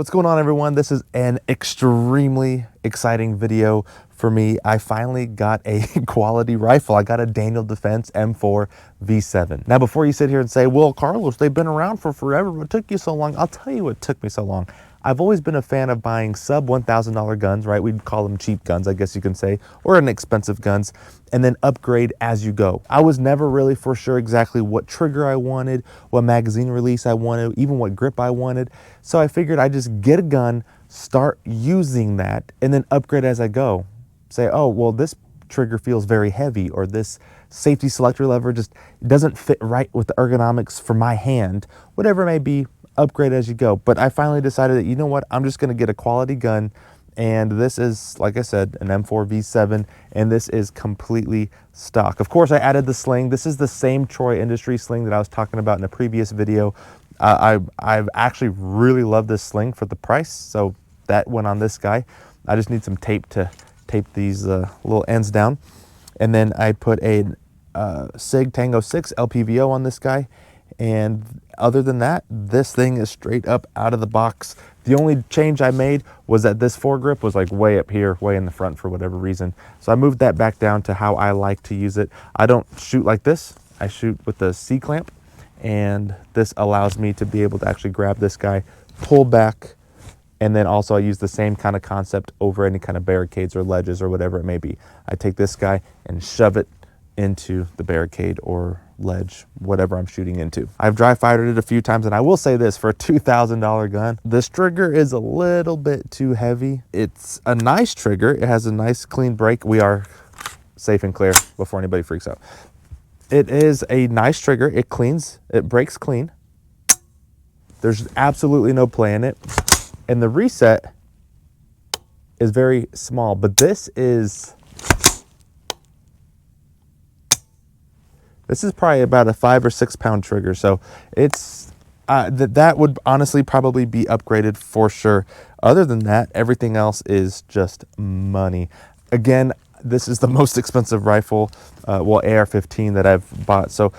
What's going on, everyone? This is an extremely exciting video for me. I finally got a quality rifle. I got a Daniel Defense M4V7. Now, before you sit here and say, well, Carlos, they've been around for forever. What took you so long? I'll tell you what took me so long. I've always been a fan of buying sub $1,000 guns, right? We'd call them cheap guns, I guess you can say, or inexpensive guns, and then upgrade as you go. I was never really for sure exactly what trigger I wanted, what magazine release I wanted, even what grip I wanted. So I figured I'd just get a gun, start using that, and then upgrade as I go. Say, oh, well, this trigger feels very heavy, or this safety selector lever just doesn't fit right with the ergonomics for my hand, whatever it may be. Upgrade as you go. But I finally decided that, you know what, I'm just going to get a quality gun, and this is, like I said, an M4V7, and this is completely stock. Of course, I added the sling. This is the same Troy Industry sling that I was talking about in a previous video. I've actually really loved this sling for the price, so that went on this guy. I just need some tape to tape these little ends down, and then I put a SIG Tango 6 LPVO on this guy. And other than that, this thing is straight up out of the box. The only change I made was that this foregrip was like way up here, way in the front for whatever reason. So I moved that back down to how I like to use it. I don't shoot like this. I shoot with the C-clamp, and this allows me to be able to actually grab this guy, pull back, and then also I use the same kind of concept over any kind of barricades or ledges or whatever it may be. I take this guy and shove it into the barricade or ledge, whatever I'm shooting into. I've dry fired it a few times, and I will say this, for a $2,000 gun, this trigger is a little bit too heavy. It's a nice trigger. It has a nice clean break. We are safe and clear before anybody freaks out. It is a nice trigger. It cleans, it breaks clean. There's absolutely no play in it. And the reset is very small, but this is probably about a 5 or 6 pound trigger. So it's, that would honestly probably be upgraded for sure. Other than that, everything else is just money. Again, this is the most expensive rifle, well, AR-15 that I've bought. So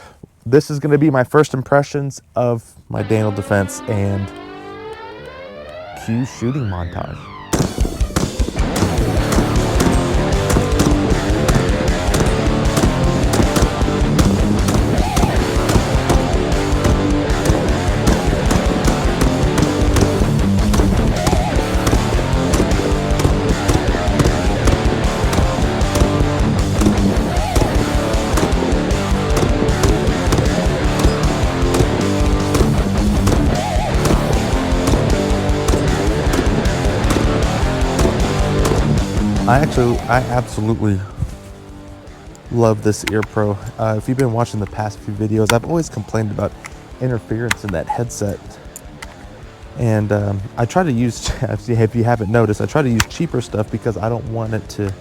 this is gonna be my first impressions of my Daniel Defense, and cue shooting montage. I absolutely love this ear pro. If you've been watching the past few videos, I've always complained about interference in that headset. And I try to use, if you haven't noticed, I try to use cheaper stuff because I don't want it to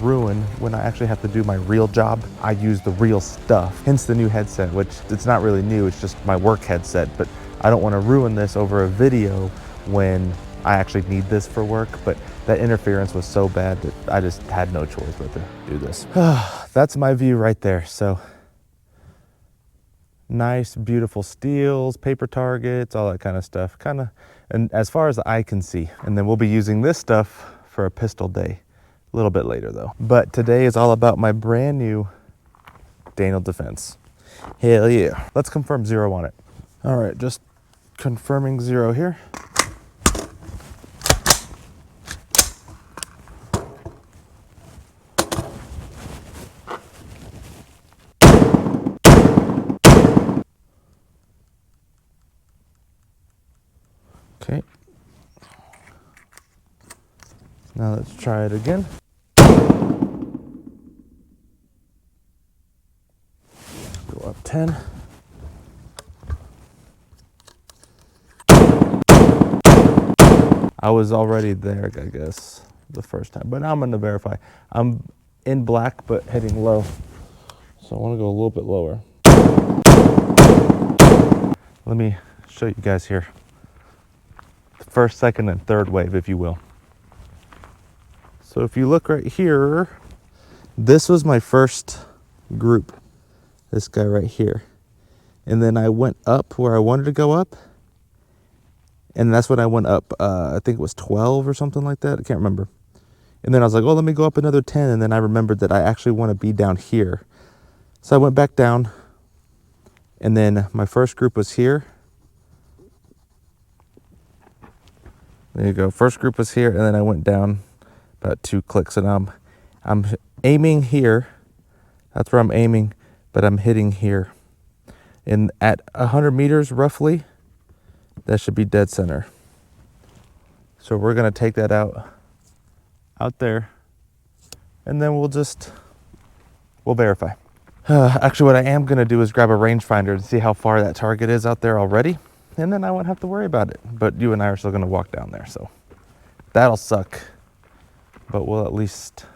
ruin when I actually have to do my real job. I use the real stuff, hence the new headset, which it's not really new, it's just my work headset. But I don't want to ruin this over a video when I actually need this for work. But that interference was so bad that I just had no choice but to do this. That's my view right there. So nice, beautiful steels, paper targets, all that kind of stuff. And as far as the eye can see. And then we'll be using this stuff for a pistol day a little bit later though. But today is all about my brand new Daniel Defense. Hell yeah. Let's confirm 0 on it. All right, just confirming 0 here. Okay, now let's try it again. Go up 10. I was already there, I guess, the first time, but now I'm going to verify. I'm in black, but hitting low. So I want to go a little bit lower. Let me show you guys here. First, second, and third wave, if you will. So if you look right here, this was my first group, this guy right here. And then I went up where I wanted to go up, And that's when I went up, I think it was 12 or something like that. I can't remember. And then I was like, oh, let me go up another 10. And then I remembered that I actually want to be down here. So I went back down. And then my first group was here. There you go. First group was here. And then I went down about 2 clicks. And I'm aiming here. That's where I'm aiming. But I'm hitting here. And at 100 meters roughly, that should be dead center. So we're going to take that out there. And then we'll verify. Actually, what I am going to do is grab a rangefinder and see how far that target is out there already. And then I won't have to worry about it. But you and I are still going to walk down there. So that'll suck. But we'll at least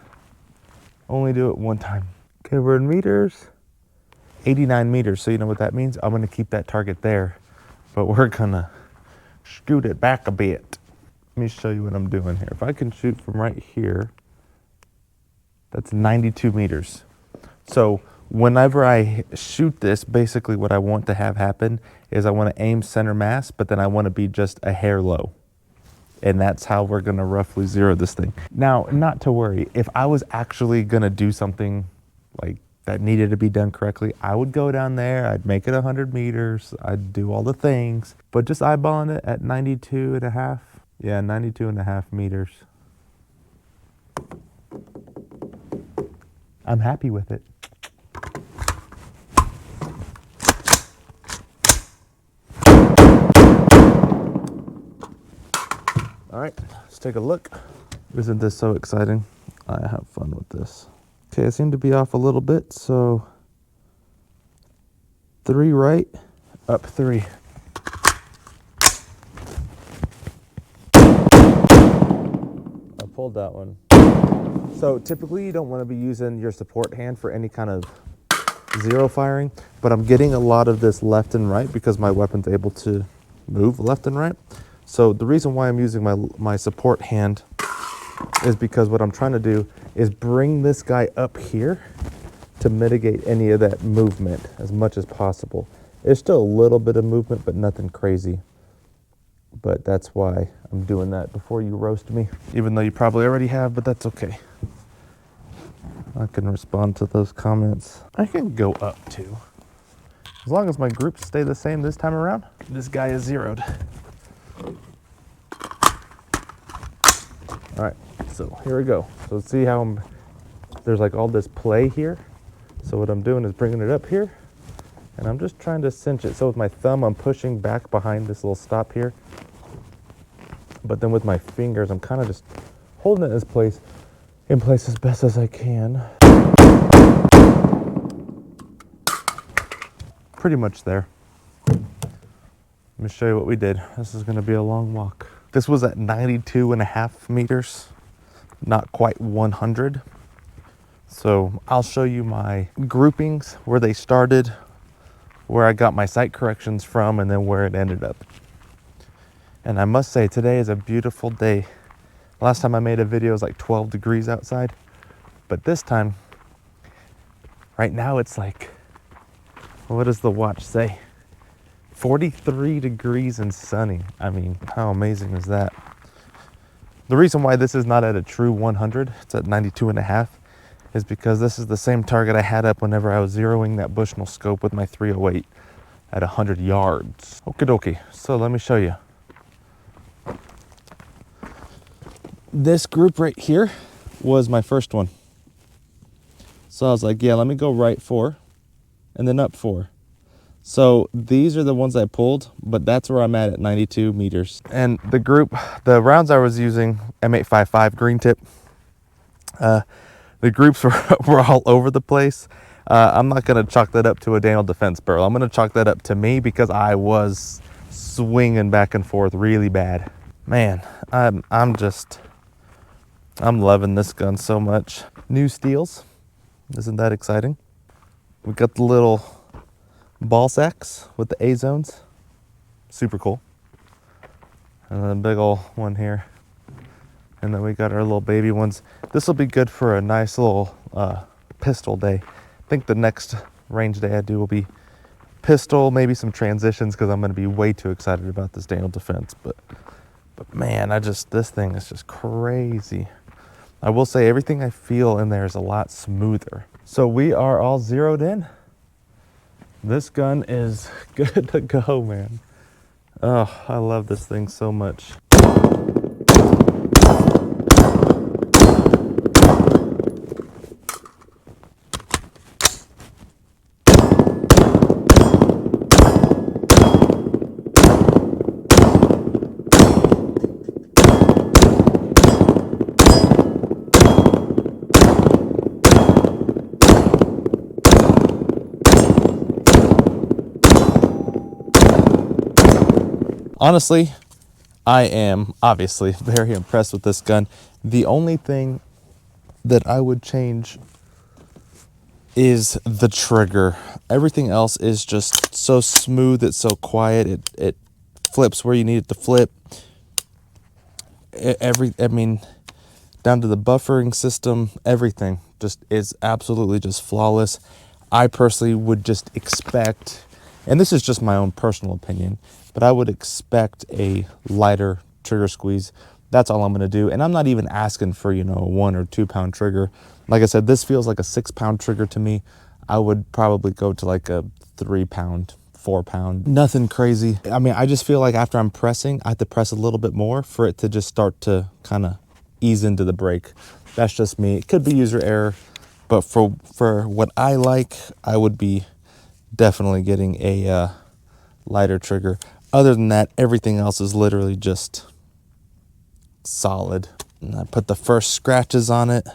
only do it one time. Okay, we're in meters. 89 meters. So you know what that means? I'm going to keep that target there. But we're going to scoot it back a bit. Let me show you what I'm doing here. If I can shoot from right here, that's 92 meters. So whenever I shoot this, basically what I want to have happen is I want to aim center mass, but then I want to be just a hair low. And that's how we're going to roughly zero this thing. Now, not to worry, if I was actually going to do something like that needed to be done correctly, I would go down there, I'd make it 100 meters, I'd do all the things, but just eyeballing it at 92 and a half. Yeah, 92 and a half meters. I'm happy with it. All right, let's take a look. Isn't this so exciting? I have fun with this. Okay, I seem to be off a little bit, so 3 right, up 3. I pulled that one. So typically you don't want to be using your support hand for any kind of zero firing, but I'm getting a lot of this left and right because my weapon's able to move left and right. So the reason why I'm using my support hand is because what I'm trying to do is bring this guy up here to mitigate any of that movement as much as possible. There's still a little bit of movement, but nothing crazy. But that's why I'm doing that before you roast me, even though you probably already have, but that's okay. I can respond to those comments. I can go up too. As long as my groups stay the same this time around, this guy is zeroed. All right, so here we go. So let's see how there's like all this play here. So what I'm doing is bringing it up here, and I'm just trying to cinch it. So with my thumb, I'm pushing back behind this little stop here. But then with my fingers, I'm kind of just holding it in place as best as I can. Pretty much there. Let me show you what we did. This is going to be a long walk. This was at 92 and a half meters, not quite 100. So I'll show you my groupings, where they started, where I got my sight corrections from, and then where it ended up. And I must say, today is a beautiful day. Last time I made a video, it was like 12 degrees outside. But this time, right now it's like, what does the watch say? 43 degrees and sunny. I mean, how amazing is that? The reason why this is not at a true 100, it's at 92 and a half, is because this is the same target I had up whenever I was zeroing that Bushnell scope with my 308 at 100 yards. Okie dokie, so let me show you. This group right here was my first one. So I was like, yeah, let me go right 4 and then up 4. So these are the ones I pulled, but that's where I'm at 92 meters. And the rounds I was using, M855 green tip, the groups were all over the place. I'm not going to chalk that up to a Daniel Defense barrel. I'm going to chalk that up to me because I was swinging back and forth really bad. Man, I'm loving this gun so much. New steels. Isn't that exciting? We got the little ball sacks with the A zones. Super cool. And then a big old one here. And then we got our little baby ones. This will be good for a nice little pistol day. I think the next range day I do will be pistol, maybe some transitions, because I'm going to be way too excited about this Daniel Defense. But man, this thing is just crazy. I will say everything I feel in there is a lot smoother. So we are all zeroed in. This gun is good to go, man. Oh, I love this thing so much. Honestly, I am obviously very impressed with this gun. The only thing that I would change is the trigger. Everything else is just so smooth, it's so quiet, it flips where you need it to flip. I mean, down to the buffering system, everything just is absolutely just flawless. I personally would just expect, and this is just my own personal opinion, but I would expect a lighter trigger squeeze. That's all I'm going to do. And I'm not even asking for, you know, a 1 or 2 pound trigger. Like I said, this feels like a 6 pound trigger to me. I would probably go to like a 3 pound, 4 pound, nothing crazy. I mean, I just feel like after I'm pressing, I have to press a little bit more for it to just start to kind of ease into the brake. That's just me. It could be user error, but for what I like, I would be definitely getting a lighter trigger. Other than that, everything else is literally just solid. And I put the first scratches on it,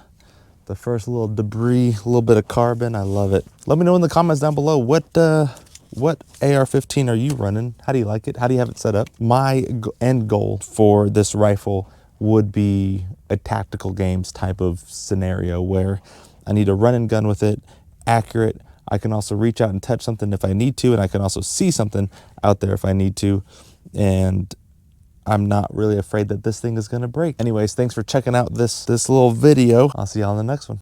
the first little debris, a little bit of carbon. I love it. Let me know in the comments down below what AR-15 are you running? How do you like it? How do you have it set up? My end goal for this rifle would be a tactical games type of scenario where I need a run and gun with it, accurate. I can also reach out and touch something if I need to, and I can also see something out there if I need to. And I'm not really afraid that this thing is going to break. Anyways, thanks for checking out this little video. I'll see y'all in the next one.